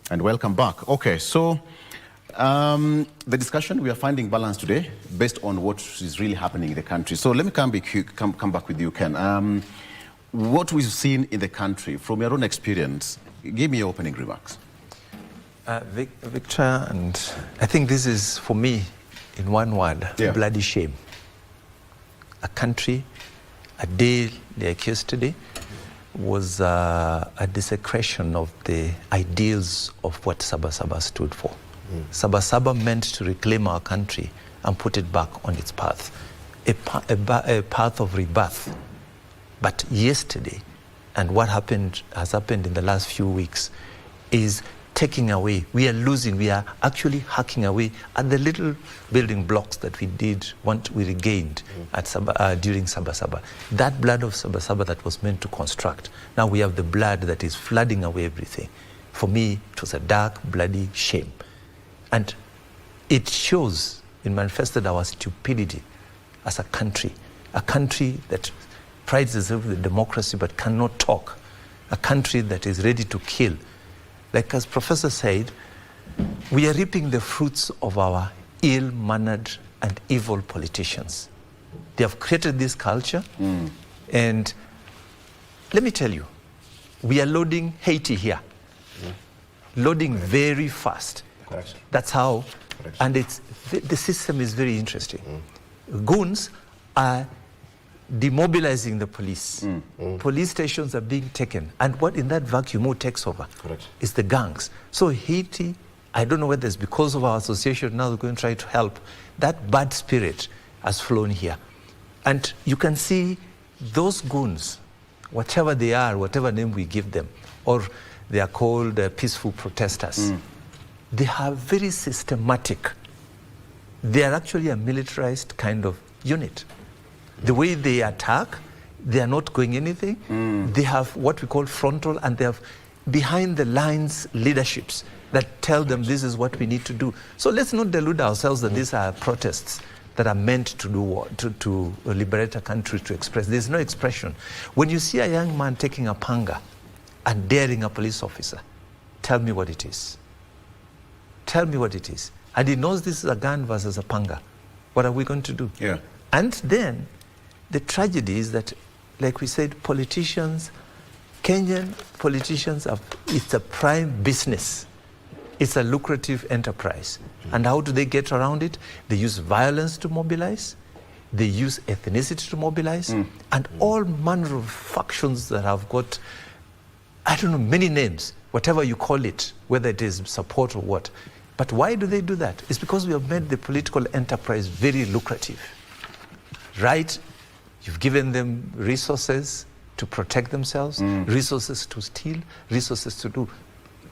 And welcome back. Okay, so the discussion, we are finding balance today based on what is really happening in the country. So let me come back with you, Ken. What we've seen in the country, from your own experience, give me your opening remarks. Victor, and I think this is, for me, in one word, bloody shame. A country, a day like yesterday, was a desecration of the ideals of what Sabasaba stood for. Sabasaba meant to reclaim our country and put it back on its path, a path of rebirth. But yesterday, and what has happened in the last few weeks, is taking away. We are losing. We are actually hacking away at the little building blocks that we regained at during Sabasaba. That blood of Sabasaba that was meant to construct. Now we have the blood that is flooding away everything. For me, it was a dark, bloody shame. And it shows, it manifested our stupidity as a country that prides itself with democracy but cannot talk, a country that is ready to kill. Like as Professor said, we are reaping the fruits of our ill-mannered and evil politicians. They have created this culture, and let me tell you, we are loading Haiti here, loading very fast. Correct. That's how, and the system is very interesting. Goons are demobilizing the police. Police stations are being taken. And what in that vacuum, who takes over? Correct. Is the gangs. So Haiti, I don't know whether it's because of our association, now we're going to try to help. That bad spirit has flown here. And you can see those goons, whatever they are, whatever name we give them, or they are called peaceful protesters, they are very systematic. They are actually a militarized kind of unit. The way they attack, they are not going anything. They have what we call frontal, and they have behind the lines leaderships that tell them this is what we need to do. So let's not delude ourselves that these are protests that are meant to do to liberate a country, to express. There's no expression. When you see a young man taking a panga and daring a police officer, tell me what it is. Tell me what it is. And he knows this is a gun versus a panga. What are we going to do? Yeah. And then the tragedy is that, like we said, politicians, Kenyan politicians, it's a prime business. It's a lucrative enterprise. And how do they get around it? They use violence to mobilize. They use ethnicity to mobilize. And all manner of factions that have got, I don't know, many names, whatever you call it, whether it is support or what. But why do they do that? It's because we have made the political enterprise very lucrative. Right? You've given them resources to protect themselves, resources to steal, resources to do.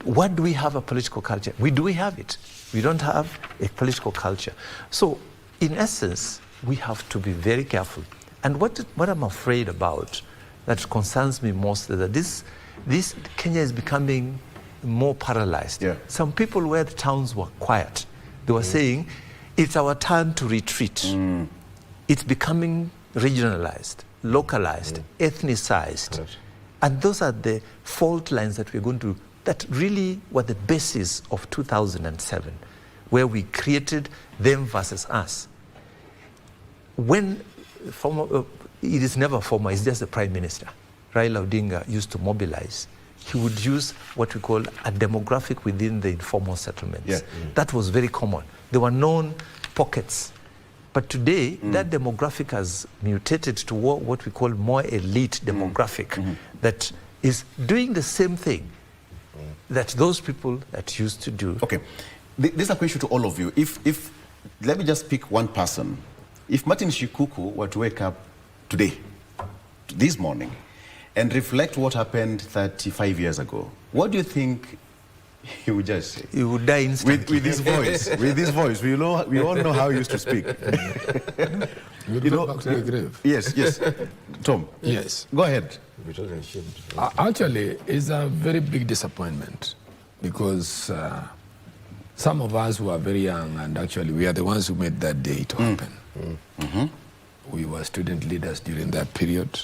What do we have a political culture? Do we have it? We don't have a political culture. So, in essence, we have to be very careful. And what I'm afraid about, that concerns me most, is that this Kenya is becoming more paralyzed. Yeah. Some people where the towns were quiet, they were saying, it's our turn to retreat. It's becoming regionalized, localized, ethnicized. Correct. And those are the fault lines that we're going to, that really were the basis of 2007, where we created them versus us. When, it is never formal, it's just the Prime Minister. Raila Odinga used to mobilize. He would use what we call a demographic within the informal settlements. Yeah. That was very common. There were known pockets. But today, that demographic has mutated to what we call more elite demographic that is doing the same thing that those people that used to do. Okay, this is a question to all of you. If let me just pick one person. If Martin Shikuku were to wake up today, this morning, and reflect what happened 35 years ago, what do you think he would just say? He would die instantly. With his voice. With his voice. We all know how he used to speak. You know, back to the grave. Yes. Tom. Yes. Go ahead. Actually, it's a very big disappointment because some of us who are very young, and actually we are the ones who made that day to happen. We were student leaders during that period.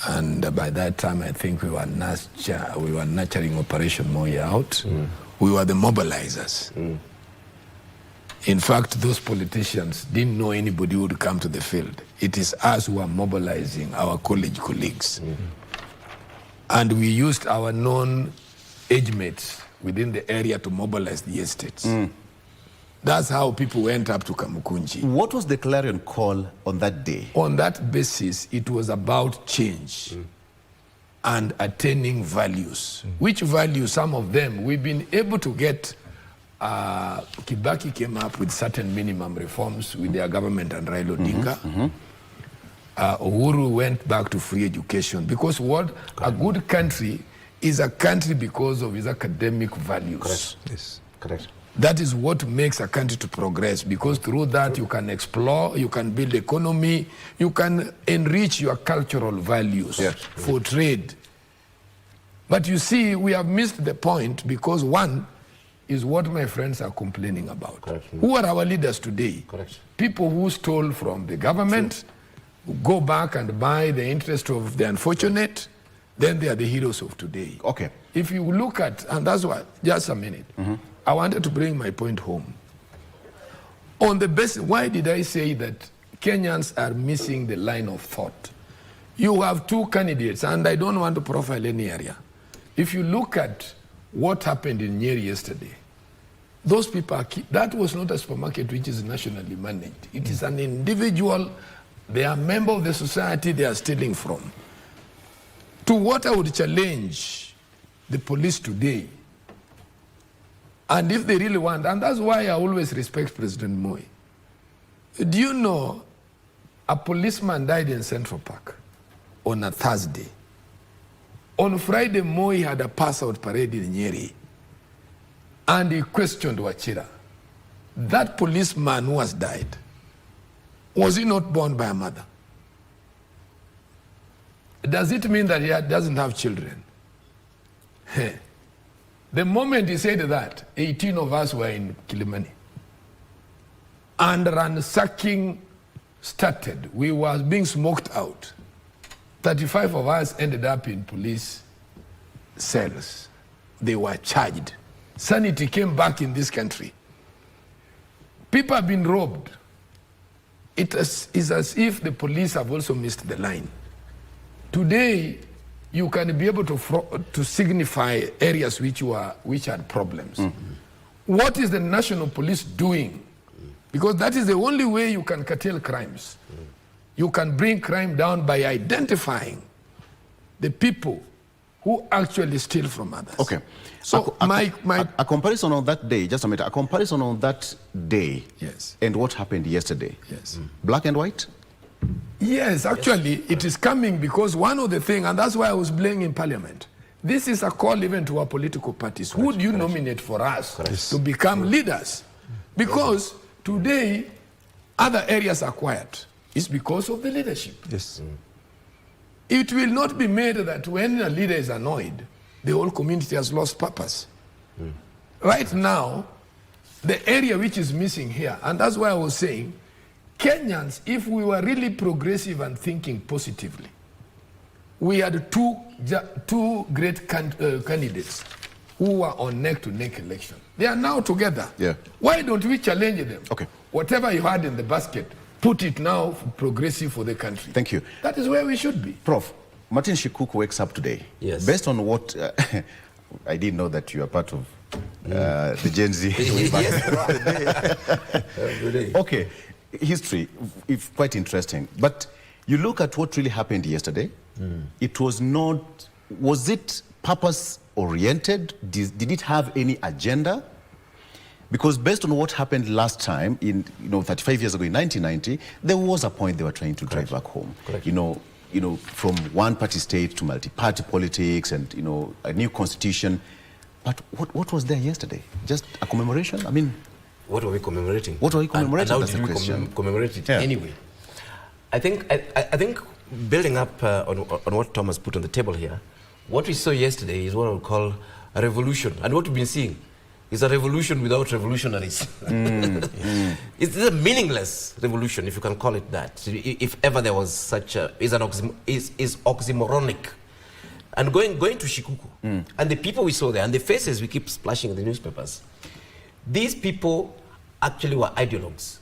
And by that time, I think we were nurturing Operation Moi out. We were the mobilizers. In fact, those politicians didn't know anybody who would come to the field. It is us who are mobilizing our college colleagues. And we used our known age mates within the area to mobilize the estates. That's how people went up to Kamukunji. What was the clarion call on that day? On that basis, it was about change and attaining values. Which values? Some of them we've been able to get. Kibaki came up with certain minimum reforms with their government and Raila Odinga. Uhuru went back to free education, because what a good country is a country because of its academic values. Correct. Yes. Correct. That is what makes a country to progress, because through that you can explore, you can build economy, you can enrich your cultural values for trade. But you see, we have missed the point, because one is what my friends are complaining about. Correct. Who are our leaders today? Correct. People who stole from the government, who go back and buy the interest of the unfortunate, then they are the heroes of today. Okay. If you look at, and that's why, just a minute, I wanted to bring my point home. On the basis, why did I say that Kenyans are missing the line of thought? You have two candidates, and I don't want to profile any area. If you look at what happened in Nyeri yesterday, those people are, that was not a supermarket which is nationally managed. It is an individual, they are a member of the society they are stealing from. To what I would challenge the police today, and if they really want, and that's why I always respect President Moi. Do you know a policeman died in Central Park on a Thursday? On Friday, Moi had a pass-out parade in Nyeri, and he questioned Wachira. That policeman who has died, was he not born by a mother? Does it mean that he doesn't have children? The moment he said that, 18 of us were in Kilimani. And ransacking started. We were being smoked out. 35 of us ended up in police cells. They were charged. Sanity came back in this country. People have been robbed. It is as if the police have also missed the line. Today, you can be able to signify areas which had problems. What is the national police doing? Because that is the only way you can curtail crimes. You can bring crime down by identifying the people who actually steal from others. Okay. So a comparison on that day, just a minute, a comparison on that day and what happened yesterday. Yes. Black and white? Yes, actually, it is coming because one of the things, and that's why I was blaming in Parliament, this is a call even to our political parties. Who do you nominate for us to become leaders? Because today, other areas are quiet. It's because of the leadership. Yes. It will not be made that when a leader is annoyed, the whole community has lost purpose. Right now, the area which is missing here, and that's why I was saying, Kenyans, if we were really progressive and thinking positively, we had two great candidates who were on neck-to-neck election. They are now together. Yeah. Why don't we challenge them? Okay. Whatever you had in the basket, put it now for progressive for the country. Thank you. That is where we should be. Prof, Martin Shikuku wakes up today. Yes. Based on what, I didn't know that you are part of the Gen Z. Every day. Okay, history, is quite interesting. But you look at what really happened yesterday. It was not, was it purpose-oriented? Did it have any agenda? Because based on what happened last time, in 35 years ago in 1990, there was a point they were trying to drive back home. Correct. From one-party state to multi-party politics and a new constitution. But what was there yesterday? Just a commemoration? I mean, what were we commemorating? What were we commemorating? And how did we commemorate it anyway? I think building up on what Thomas put on the table here, what we saw yesterday is what I would call a revolution. And what we've been seeing is a revolution without revolutionaries. It's a meaningless revolution, if you can call it that. If ever there was such a, is oxymoronic. And going to Shikuku, and the people we saw there, and the faces we keep splashing in the newspapers, these people actually were ideologues.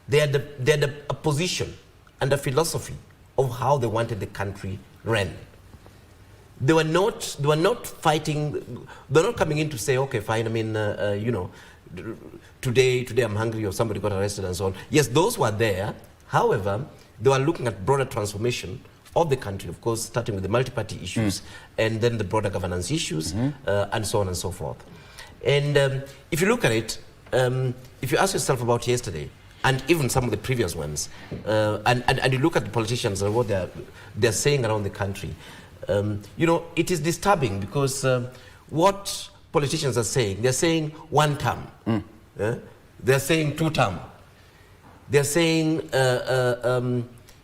They had a position and a philosophy of how they wanted the country ran. They were not fighting. They're not coming in to say, okay, fine. I mean, you know, today I'm hungry, or somebody got arrested and so on. Yes, those were there. However, they were looking at broader transformation of the country, of course, starting with the multi-party issues, and then the broader governance issues, and so on and so forth. And if you look at it, if you ask yourself about yesterday, and even some of the previous ones, and you look at the politicians and what they're saying around the country, you know, it is disturbing, because what politicians are saying, they're saying one term, they're saying 2 term, they're saying,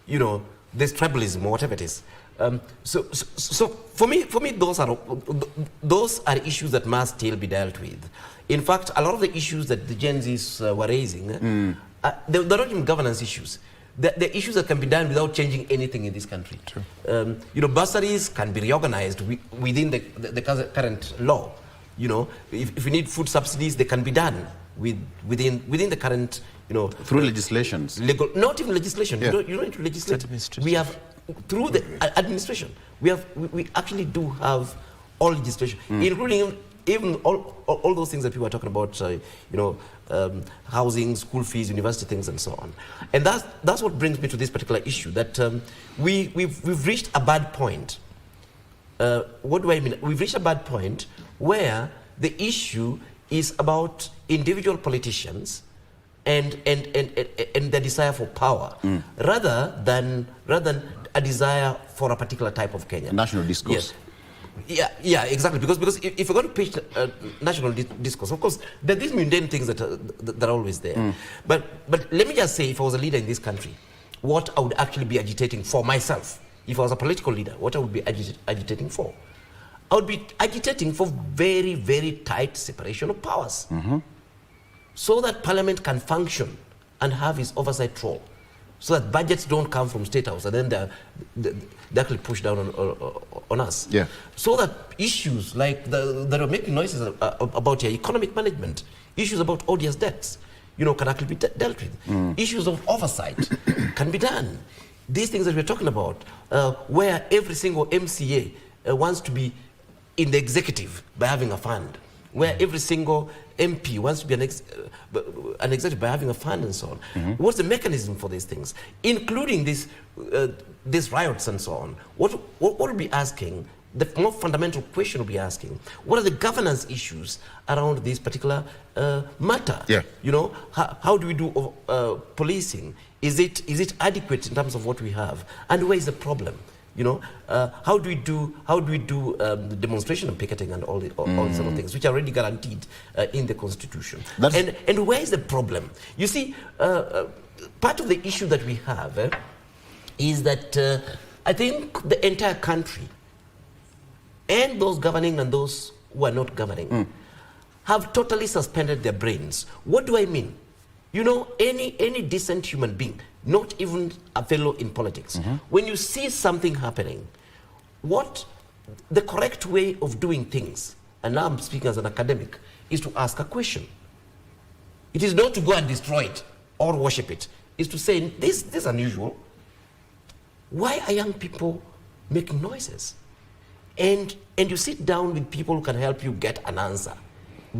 you know, there's tribalism or whatever it is. So for me, those are issues that must still be dealt with. In fact, a lot of the issues that the Gen Zs were raising, they're not even governance issues. The issues that can be done without changing anything in this country. You know, bursaries can be reorganized within the current law. You know, if you need food subsidies, they can be done within the current, you know, through legislations. Not even legislation. You don't need to legislate. We have through the administration. We actually do have all legislation, including even all those things that people are talking about. You know, housing, school fees, university things, and so on. And that's what brings me to this particular issue, that we've reached a bad point. What do I mean? We've reached a bad point where the issue is about individual politicians and the desire for power, rather than a desire for a particular type of Kenya. National discourse. Yes. Yeah, exactly. Because if you're going to pitch national discourse, of course, there are these mundane things that are always there. But let me just say, if I was a leader in this country, what I would actually be agitating for myself, if I was a political leader, what I would be agitating for, I would be agitating for very, very tight separation of powers, so that Parliament can function and have its oversight role, so that budgets don't come from State House and then they're actually pushed down on us. Yeah. So that issues like that are making noises about your economic management, issues about odious debts, you know, can actually be dealt with. Issues of oversight can be done. These things that we're talking about, where every single MCA wants to be in the executive by having a fund, where every single MP wants to be an executive by having a fund, and so on. What's the mechanism for these things, including these riots and so on? What we'll be asking, the more fundamental question we'll be asking, what are the governance issues around this particular matter? Yeah. You know, how do we do policing? Is it adequate in terms of what we have? And where is the problem? You know, how do we do the demonstration and picketing and all these other things, which are already guaranteed in the Constitution? And where is the problem? You see, part of the issue that we have is that I think the entire country, and those governing and those who are not governing, have totally suspended their brains. What do I mean? You know, any decent human being, not even a fellow in politics, when you see something happening, what the correct way of doing things, and now I'm speaking as an academic, is to ask a question. It is not to go and destroy it or worship it. It's to say, this is unusual. Why are young people making noises? And you sit down with people who can help you get an answer.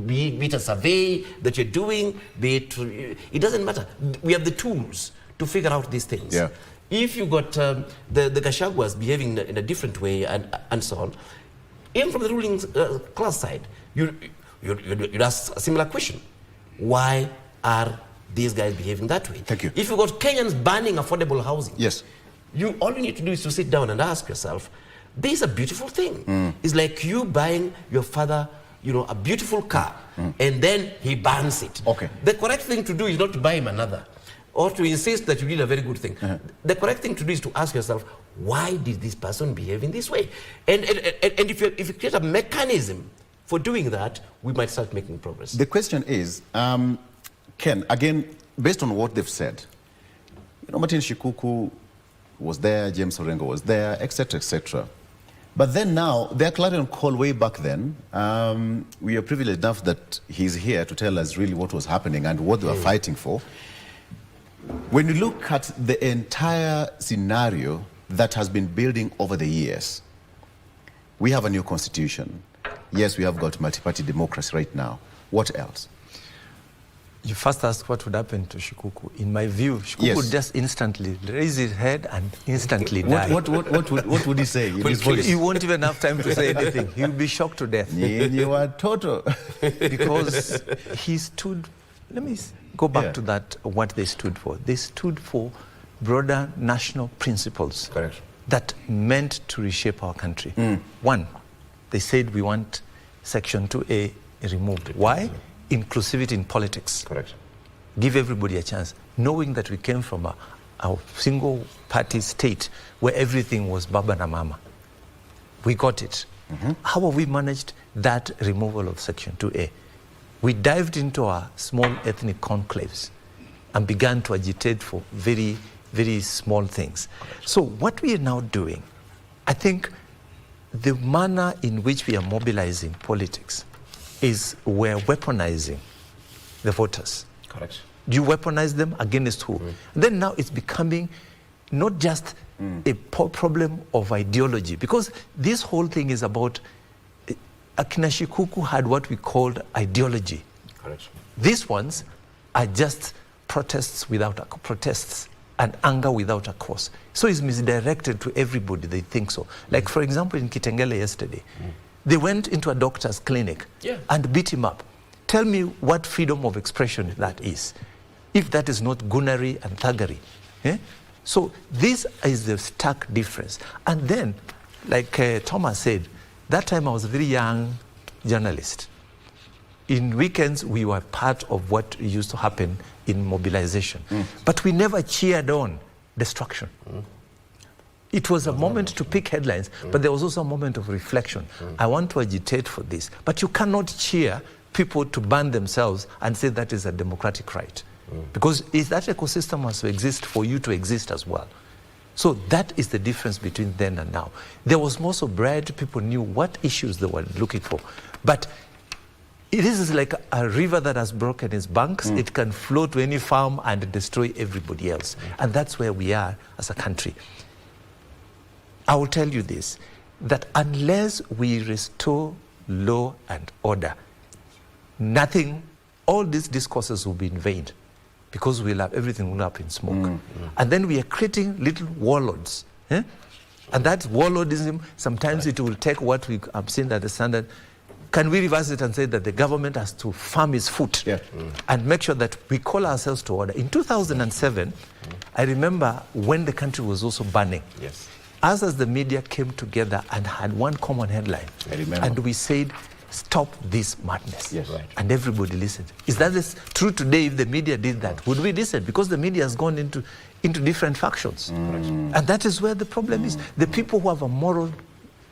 Be it a survey that you're doing, it doesn't matter. We have the tools to figure out these things. Yeah. If you got the Gashaguas behaving in a different way and so on, even from the ruling class side, you'd ask a similar question. Why are these guys behaving that way? Thank you. If you got Kenyans banning affordable housing, yes, all you need to do is to sit down and ask yourself, this is a beautiful thing. It's like you buying your father, you know, a beautiful car, and then he bans it. Okay. The correct thing to do is not to buy him another, or to insist that you did a very good thing. The correct thing to do is to ask yourself, why did this person behave in this way? And if you create a mechanism for doing that, we might start making progress. The question is, Ken, again, based on what they've said, Martin Shikuku was there, James Orengo was there, etc., etc. But then now, their clarion call way back then, we are privileged enough that he's here to tell us really what was happening and what they were fighting for. When you look at the entire scenario that has been building over the years, we have a new constitution. Yes, we have got multi-party democracy right now. What else? You first asked what would happen to Shikuku. In my view, Shikuku would just instantly raise his head and instantly die. What would he say in his voice? He won't even have time to say anything. He'll be shocked to death. You are total. Because he stood, let me go back to that, what they stood for. They stood for broader national principles. Correct. That meant to reshape our country. One, they said we want Section 2A removed. Why? Inclusivity in politics. Correct. Give everybody a chance, knowing that we came from a single party state where everything was baba na mama. We got it. How have we managed that removal of Section 2A? We dived into our small ethnic conclaves and began to agitate for very, very small things. So what we are now doing, I think the manner in which we are mobilizing politics is we're weaponizing the voters. Correct. You weaponize them against who? Then now it's becoming not just a problem of ideology, because this whole thing is about Akina Shikuku had what we called ideology. Correct. These ones are just protests and anger without a cause. So it's misdirected to everybody, they think so. Like for example, in Kitengele yesterday, they went into a doctor's clinic and beat him up. Tell me what freedom of expression that is, if that is not gunnery and thuggery. So this is the stark difference. And then, like Thomas said, that time I was a very young journalist. In weekends, we were part of what used to happen in mobilization. But we never cheered on destruction. It was a moment to pick headlines, but there was also a moment of reflection. I want to agitate for this. But you cannot cheer people to burn themselves and say that is a democratic right. Because if that ecosystem has to exist for you to exist as well. So that is the difference between then and now. There was more sobriety, people knew what issues they were looking for. But it is like a river that has broken its banks. It can flow to any farm and destroy everybody else. And that's where we are as a country. I will tell you this, that unless we restore law and order, nothing, all these discourses will be in vain, because we'll have everything will up in smoke. And then we are creating little warlords. And that warlordism, sometimes it will take what we have seen at the standard. Can we reverse it and say that the government has to firm its foot and make sure that we call ourselves to order? In 2007, I remember when the country was also burning. Us as the media came together and had one common headline. And we said, stop this madness. And everybody listened. Is that true today? If the media did that, would we listen? Because the media has gone into different factions. And that is where the problem is. The people who have a moral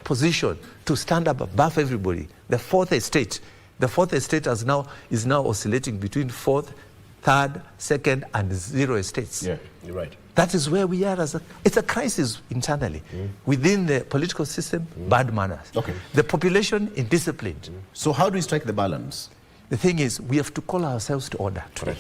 position to stand up above everybody, the fourth estate is now oscillating between fourth, third, second, and zero estates. You're right. That is where we are it's a crisis internally. Within the political system, bad manners. The population indisciplined. So how do we strike the balance? The thing is, we have to call ourselves to order today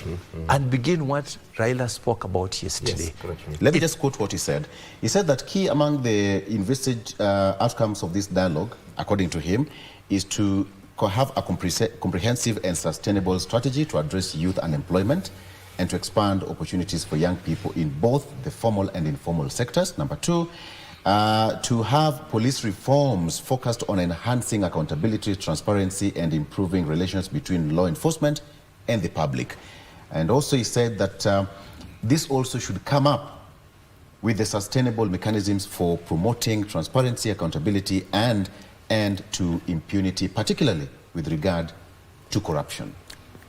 and begin what Raila spoke about yesterday. Let me just quote what he said. He said that key among the envisaged outcomes of this dialogue, according to him, is to have a comprehensive and sustainable strategy to address youth unemployment and to expand opportunities for young people in both the formal and informal sectors. Number two, to have police reforms focused on enhancing accountability, transparency, and improving relations between law enforcement and the public. And also he said that this also should come up with the sustainable mechanisms for promoting transparency, accountability, and to impunity, particularly with regard to corruption.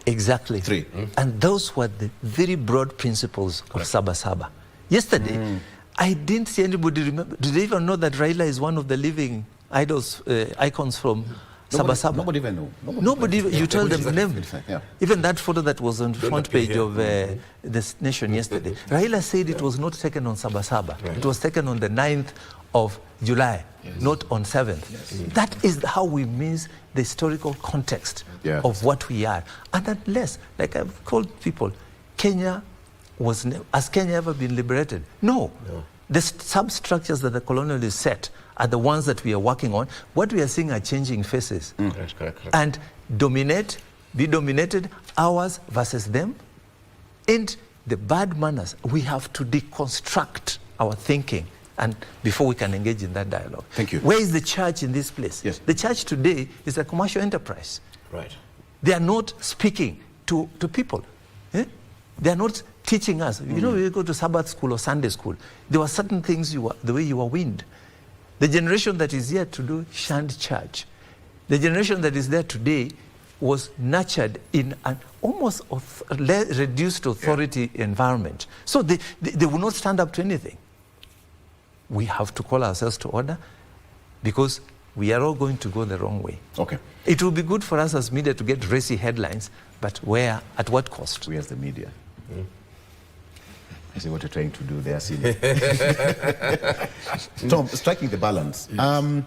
Exactly. Three. And those were the very broad principles of Saba Saba. Yesterday, I didn't see anybody remember. Do they even know that Raila is one of the living icons from Sabasaba. Nobody even knew. Nobody, you tell them name. Yeah. Even that photo that was on the front page of this Nation yesterday, Raila said it was not taken on Sabasaba. Right. It was taken on the 9th of July, not on 7th. Yes. That is how we miss the historical context of what we are. And unless, like I've called people, Kenya has Kenya ever been liberated? No. The substructures that the colonialists set are the ones that we are working on. What we are seeing are changing faces. Correct. And be dominated, ours versus them. And the bad manners, we have to deconstruct our thinking and before we can engage in that dialogue. Thank you. Where is the church in this place? Yes. The church today is a commercial enterprise. Right. They are not speaking to people. They are not teaching us. You know, we go to Sabbath school or Sunday school, there were certain things the way you were weaned. The generation that is here today shunned church. The generation that is there today was nurtured in an almost reduced authority environment. So they will not stand up to anything. We have to call ourselves to order because we are all going to go the wrong way. Okay. It will be good for us as media to get racy headlines, but where, at what cost? We as the media. I see what you're trying to do there, Celia. Tom, striking the balance. Yes.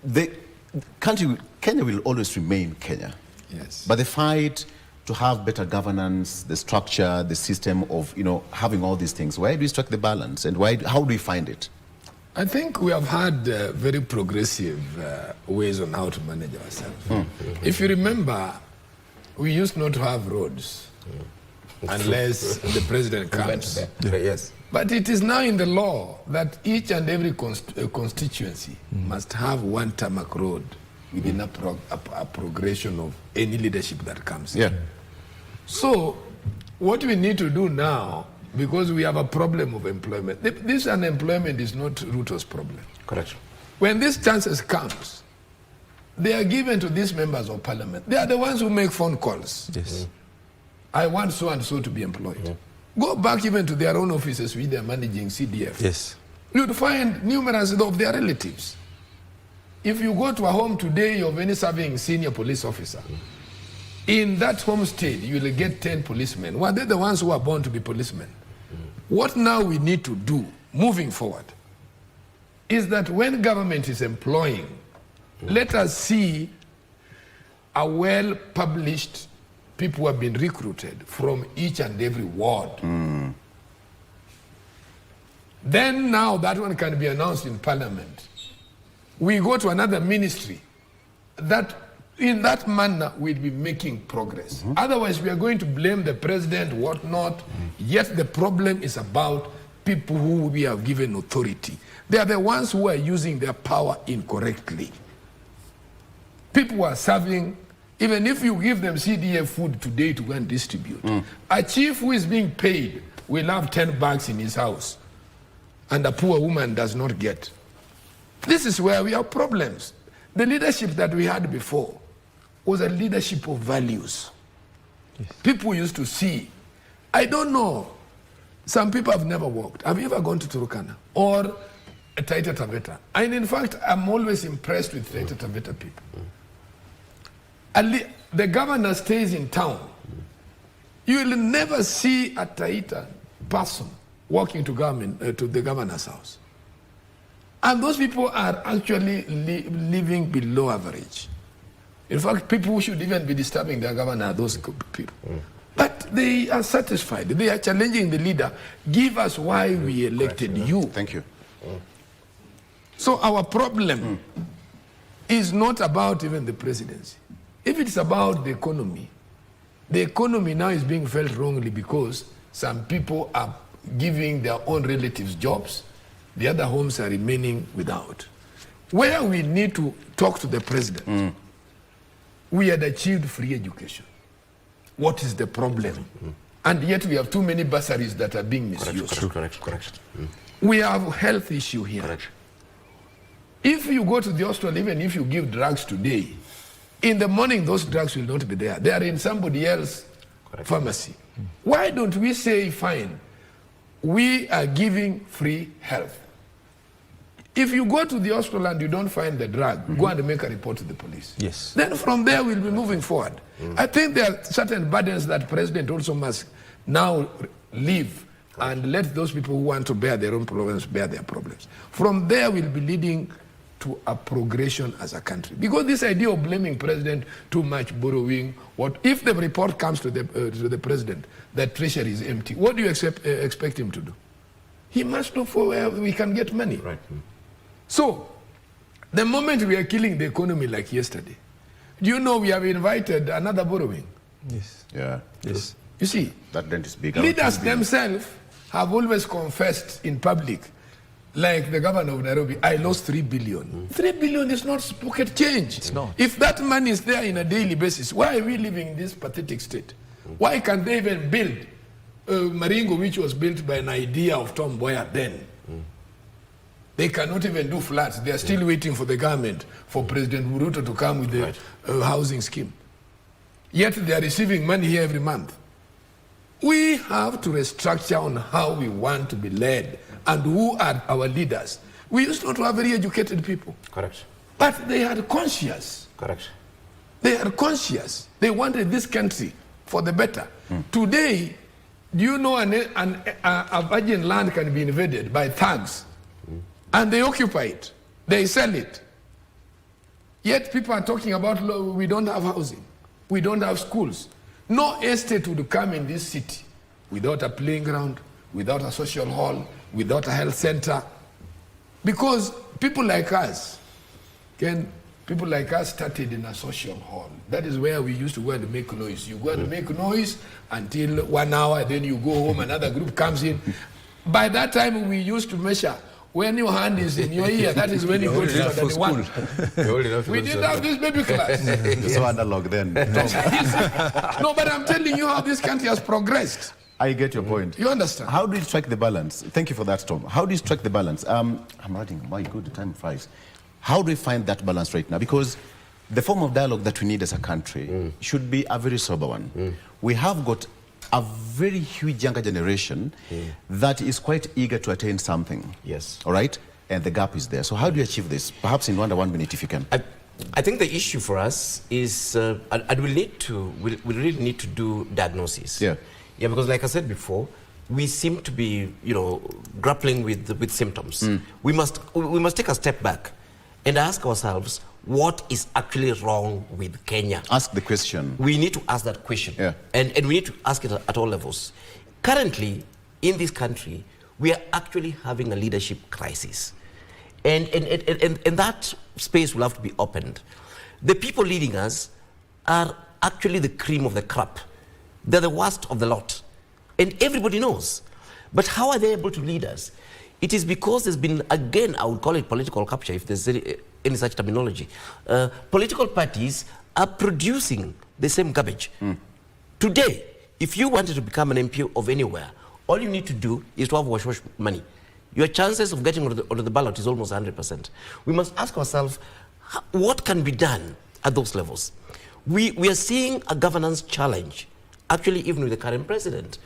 The country, Kenya will always remain Kenya. Yes. But the fight to have better governance, the structure, the system of, having all these things, where do we strike the balance and how do we find it? I think we have had very progressive ways on how to manage ourselves. If you remember, we used not to have roads unless the president comes. Yes. But it is now in the law that each and every constituency must have one tarmac road within a progression of any leadership that comes in. Yeah. So what we need to do now, because we have a problem of employment, this unemployment is not Ruto's problem. Correct. When these chances comes, they are given to these members of parliament. They are the ones who make phone calls. Yes. I want so and so to be employed. Go back even to their own offices with their managing CDF. Yes. You'd find numerous of their relatives. If you go to a home today of any serving senior police officer, in that homestead you will get 10 policemen. Well, they're the ones who are born to be policemen. What now we need to do, moving forward, is that when government is employing, let us see a well-published people who have been recruited from each and every ward. Then now that one can be announced in parliament. We go to another ministry. That in that manner we'll be making progress. Otherwise we are going to blame the president, whatnot. Yet the problem is about people who we have given authority. They are the ones who are using their power incorrectly. People who are serving, even if you give them CDF food today to go and distribute, a chief who is being paid will have 10 bags in his house and a poor woman does not get. This is where we have problems. The leadership that we had before was a leadership of values. Yes. People used to see. I don't know. Some people have never walked. Have you ever gone to Turkana or Taita Taveta? And in fact, I'm always impressed with Taita Taveta people. The governor stays in town. You will never see a Taita person walking to the governor's house. And those people are actually living below average. In fact, people who should even be disturbing their governor are those people. But they are satisfied. They are challenging the leader. Give us why we elected you. Thank you. So our problem is not about even the presidency. If it's about the economy now is being felt wrongly because some people are giving their own relatives jobs. The other homes are remaining without. Where we need to talk to the president, we had achieved free education. What is the problem? And yet we have too many bursaries that are being misused. Correct. We have a health issue here. Correct. If you go to the hospital, even if you give drugs today, in the morning those drugs will not be there. They are in somebody else's pharmacy. Why don't we say, fine, we are giving free health. If you go to the hospital and you don't find the drug, go and make a report to the police. Yes. Then from there, we'll be moving forward. I think there are certain burdens that President also must now leave and let those people who want to bear their own problems bear their problems. From there, we'll be leading to a progression as a country. Because this idea of blaming president, too much borrowing, what if the report comes to the president that treasury is empty, what do you expect him to do? He must know for where we can get money. Right. So, the moment we are killing the economy like yesterday, do you know we have invited another borrowing? Yes. Yeah. Yes. You see, That dent is big. leaders themselves have always confessed in public, like the governor of Nairobi, I lost 3 billion. 3 billion is not pocket change. It's not. If that money is there in a daily basis, why are we living in this pathetic state? Why can't they even build Maringo, which was built by an idea of Tom Mboya then? They cannot even do flats. They are still waiting for the government, for President Ruto to come with the housing scheme. Yet they are receiving money here every month. We have to restructure on how we want to be led and who are our leaders. We used not to have very educated people. Correct. But they are conscious. Correct. They are conscious. They wanted this country for the better. Today, do you know a virgin land can be invaded by thugs? And they occupy it. They sell it. Yet people are talking about we don't have housing. We don't have schools. No estate would come in this city without a playing ground, without a social hall, without a health center. Because people like us, started in a social hall. That is where we used to go and make noise. You go and make noise until 1 hour, then you go home, another group comes in. By that time, we used to measure when your hand is in your ear, that is when you go to standard one. We didn't have this baby class. You're so analog then. No, but I'm telling you how this country has progressed. I get your point. You understand? How do you strike the balance? Thank you for that, Tom. How do you strike the balance? I'm writing, my good, the time flies. How do we find that balance right now? Because the form of dialogue that we need as a country should be a very sober one. We have got a very huge younger generation that is quite eager to attain something. Yes. All right? And the gap is there. So how do you achieve this? Perhaps in under 1 minute, if you can. I think the issue for us is, and we really need to do diagnosis. Yeah. Yeah, because like I said before, we seem to be, grappling with symptoms. We must take a step back and ask ourselves, what is actually wrong with Kenya? Ask the question. We need to ask that question. Yeah. And we need to ask it at all levels. Currently, in this country, we are actually having a leadership crisis. And that space will have to be opened. The people leading us are actually the cream of the crop. They're the worst of the lot. And everybody knows. But how are they able to lead us? It is because there's been, again, I would call it political capture, if there's any such terminology. Political parties are producing the same garbage. Today, if you wanted to become an MP of anywhere, all you need to do is to have wash money. Your chances of getting onto the ballot is almost 100%. We must ask ourselves, what can be done at those levels? We are seeing a governance challenge, actually even with the current president.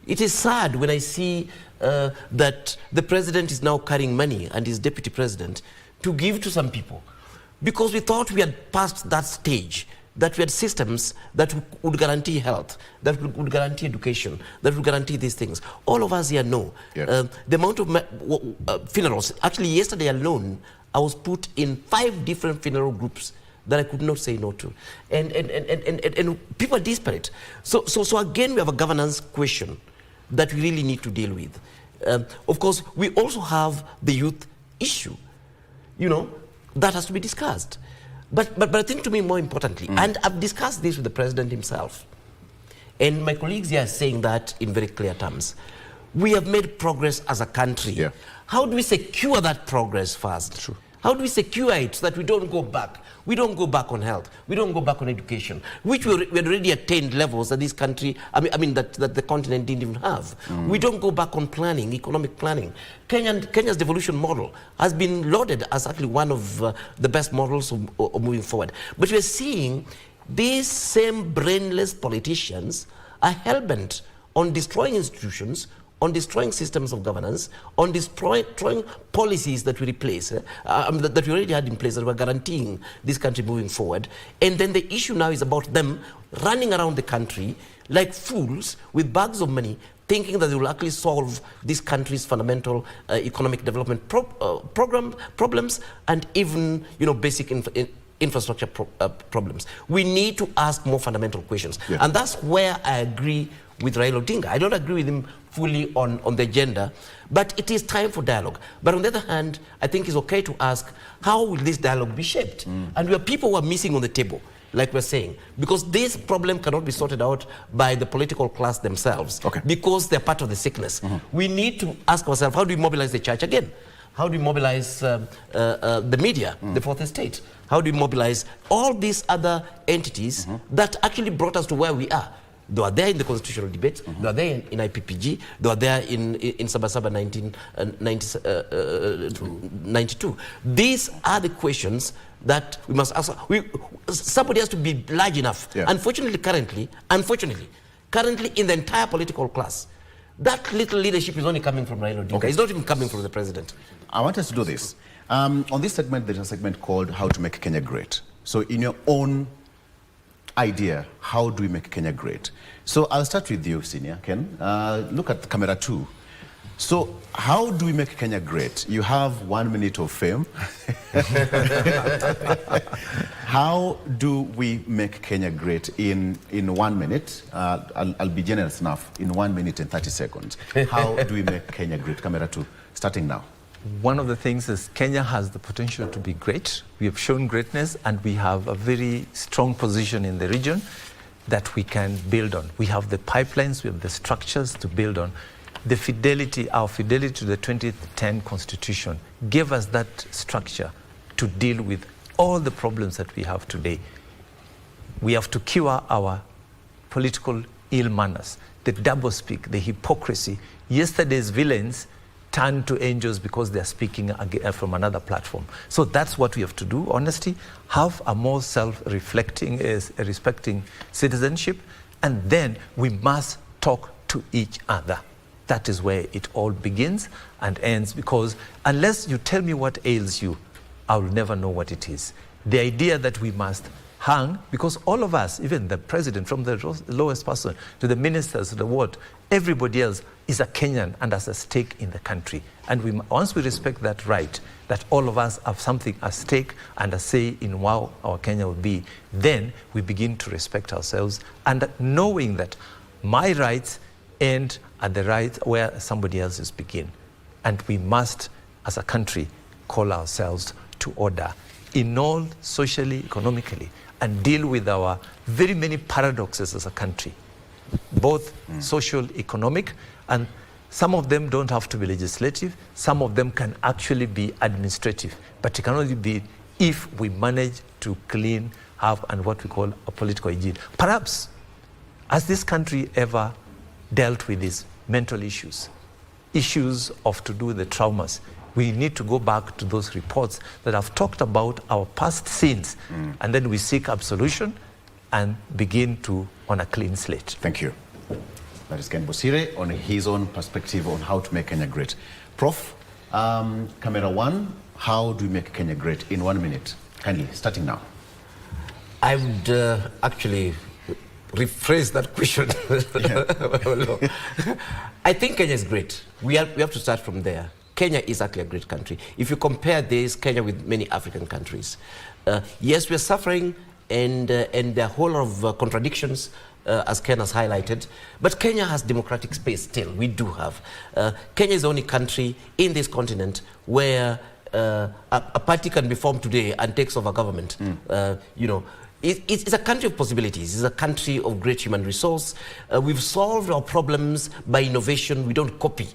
It is sad when I see that the president is now carrying money and his deputy president to give to some people, because we thought we had passed that stage, that we had systems that would guarantee health, that would guarantee education, that would guarantee these things. All of us here know. Yeah. The amount of funerals, actually yesterday alone, I was put in 5 different funeral groups that I could not say no to. And people are desperate. So again, we have a governance question that we really need to deal with. Of course, we also have the youth issue, that has to be discussed. But I think, to me, more importantly, and I've discussed this with the president himself, and my colleagues here are saying that in very clear terms, we have made progress as a country. Yeah. How do we secure that progress first? True. How do we secure it so that we don't go back? We don't go back on health. We don't go back on education, which we had already attained levels that this country, that the continent didn't even have. We don't go back on planning, economic planning. Kenya's devolution model has been lauded as actually one of the best models of moving forward. But we're seeing these same brainless politicians are hell-bent on destroying institutions, on destroying systems of governance, on destroying policies that we replace, that we already had in place, that were guaranteeing this country moving forward. And then the issue now is about them running around the country like fools with bags of money, thinking that they will actually solve this country's fundamental economic development problems and even, basic infrastructure problems. We need to ask more fundamental questions. Yeah. And that's where I agree with Raila Odinga. I don't agree with him fully on the agenda, but it is time for dialogue. But on the other hand, I think it's okay to ask, how will this dialogue be shaped? And we have people who are missing on the table, like we're saying, because this problem cannot be sorted out by the political class themselves, because they're part of the sickness. We need to ask ourselves, how do we mobilize the church again? How do we mobilize the media, the fourth estate? How do we mobilize all these other entities that actually brought us to where we are? They were there in the constitutional debate, they were there in IPPG, they were there in Sabasaba 1992. These are the questions that we must ask. Somebody has to be large enough. Yeah. Unfortunately, currently, in the entire political class, that little leadership is only coming from Raila Odinga. It's not even coming from the president. I want us to do this. On this segment, there's a segment called How to Make Kenya Great. So in your own idea, how do we make Kenya great? So I'll start with you, Senior Ken. Look at camera 2. So how do we make Kenya great? You have 1 minute of fame. How do we make Kenya great in 1 minute? I'll be generous enough, in 1 minute and 30 seconds. How do we make Kenya great? Camera 2, starting now. One of the things is Kenya has the potential to be great. We have shown greatness, and we have a very strong position in the region that we can build on. We have the pipelines, we have the structures to build on. The fidelity, our fidelity to the 2010 Constitution gave us that structure to deal with all the problems that we have today. We have to cure our political ill manners, the doublespeak, the hypocrisy. Yesterday's villains turn to angels because they are speaking from another platform. So that's what we have to do, honesty, have a more self-reflecting, respecting citizenship, and then we must talk to each other. That is where it all begins and ends, because unless you tell me what ails you, I will never know what it is. The idea that we must hang, because all of us, even the president, from the lowest person to the ministers, to the what, everybody else is a Kenyan and has a stake in the country. And once we respect that right, that all of us have something at stake and a say in how our Kenya will be, then we begin to respect ourselves, and knowing that my rights end at the right where somebody else's begin. And we must, as a country, call ourselves to order in all socially, economically, and deal with our very many paradoxes as a country, both social, economic, and some of them don't have to be legislative, some of them can actually be administrative, but it can only be if we manage to have what we call a political hygiene. Perhaps, has this country ever dealt with these mental issues of to do with the traumas? We need to go back to those reports that have talked about our past sins, and then we seek absolution and begin on a clean slate. Thank you. That is Ken Bosire on his own perspective on how to make Kenya great. Prof, camera 1, how do we make Kenya great in 1 minute? Kindly, starting now. I would actually rephrase that question. I think Kenya is great. We have to start from there. Kenya is actually a great country. If you compare this Kenya with many African countries, yes, we're suffering, and there are a whole lot of contradictions, as Ken has highlighted, but Kenya has democratic space still. We do have. Kenya is the only country in this continent where a party can be formed today and takes over government. It's a country of possibilities. It's a country of great human resource. We've solved our problems by innovation. We don't copy.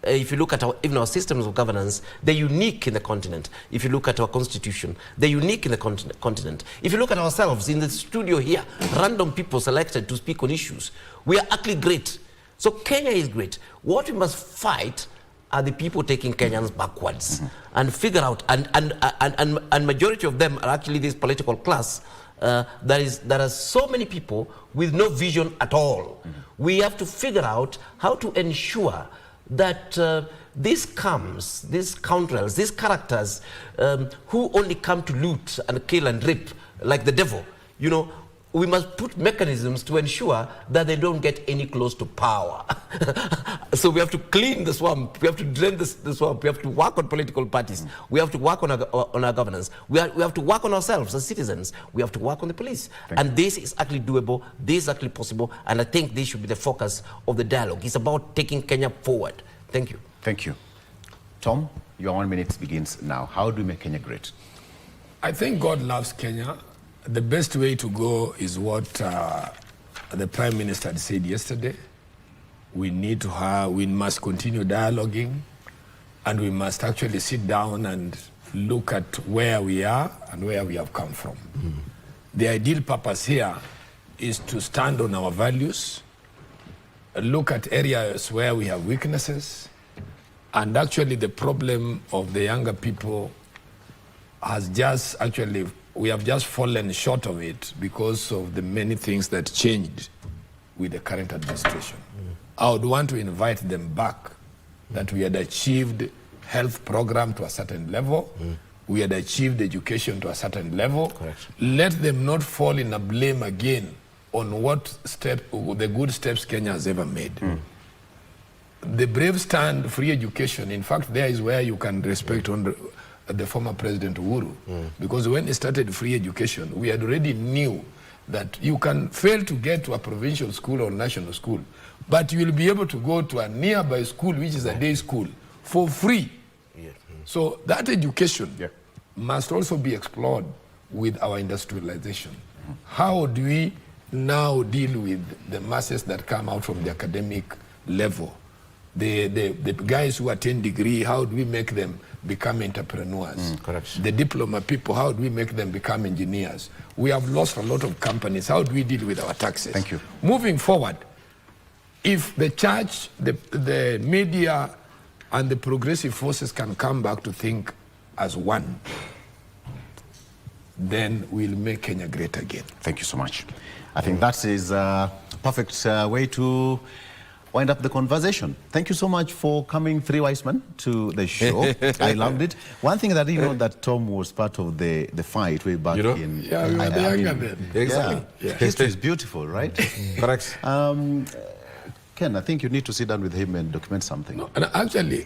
If you look at even our systems of governance, they're unique in the continent. If you look at our constitution, they're unique in the continent. If you look at ourselves in the studio here, random people selected to speak on issues, we are actually great. So Kenya is great. What we must fight are the people taking Kenyans backwards and figure out, and majority of them are actually this political class. There are so many people with no vision at all. We have to figure out how to ensure that these scums, these scoundrels, these characters who only come to loot and kill and rape like the devil, you know, we must put mechanisms to ensure that they don't get any close to power. So we have to clean the swamp, we have to drain the swamp, we have to work on political parties, we have to work on our governance, we have to work on ourselves as citizens, we have to work on the police. And this is actually doable, this is actually possible, and I think this should be the focus of the dialogue. It's about taking Kenya forward. Thank you. Thank you. Tom, your 1 minute begins now. How do we make Kenya great? I think God loves Kenya. The best way to go is what the Prime Minister had said yesterday. We must continue dialoguing, and we must actually sit down and look at where we are and where we have come from. The ideal purpose here is to stand on our values, look at areas where we have weaknesses, and actually the problem of the younger people has just actually, we have just fallen short of it because of the many things that changed with the current administration. I would want to invite them back, that we had achieved health program to a certain level, we had achieved education to a certain level. Correct. Let them not fall in a blame again on the good steps Kenya has ever made. The brave stand, free education, in fact, there is where you can respect on the former President Uhuru. Because when he started free education, we had already knew that you can fail to get to a provincial school or national school, but you will be able to go to a nearby school, which is a day school, for free. So that education must also be explored with our industrialization. How do we now deal with the masses that come out from the academic level? The guys who attain degree, how do we make them become entrepreneurs? Correct. The diploma people, how do we make them become engineers? We have lost a lot of companies. How do we deal with our taxes? Thank you. Moving forward, if the church, the media, and the progressive forces can come back to think as one, then we'll make Kenya great again. Thank you so much. I think that is a perfect way to wind up the conversation. Thank you so much for coming, Three Wise Men, to the show. I loved it. One thing that I didn't know that Tom was part of the fight way back in... Yeah, we were the younger then. Exactly. Yeah. History is beautiful, right? Correct. Ken, I think you need to sit down with him and document something. No, and actually,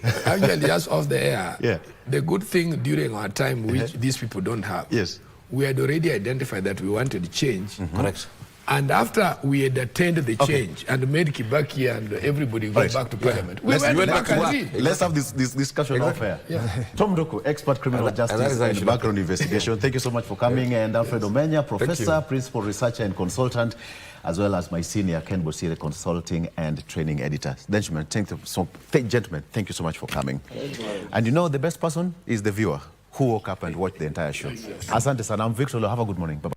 just off the air, the good thing during our time, which these people don't have, we had already identified that we wanted change. Correct. And after we had attained the change and made Kibaki and everybody go back to parliament, we went back and did. Let's have this discussion off air. Tom Doku, expert criminal justice and background investigation. Thank you so much for coming. And Alfred Omenya, professor, principal researcher and consultant, as well as my senior, Ken Bosire, consulting and training editor. Gentlemen, thank you so much for coming. And you know, the best person is the viewer who woke up and watched the entire show. Asante sana. I'm Victor. Have a good morning. Bye-bye.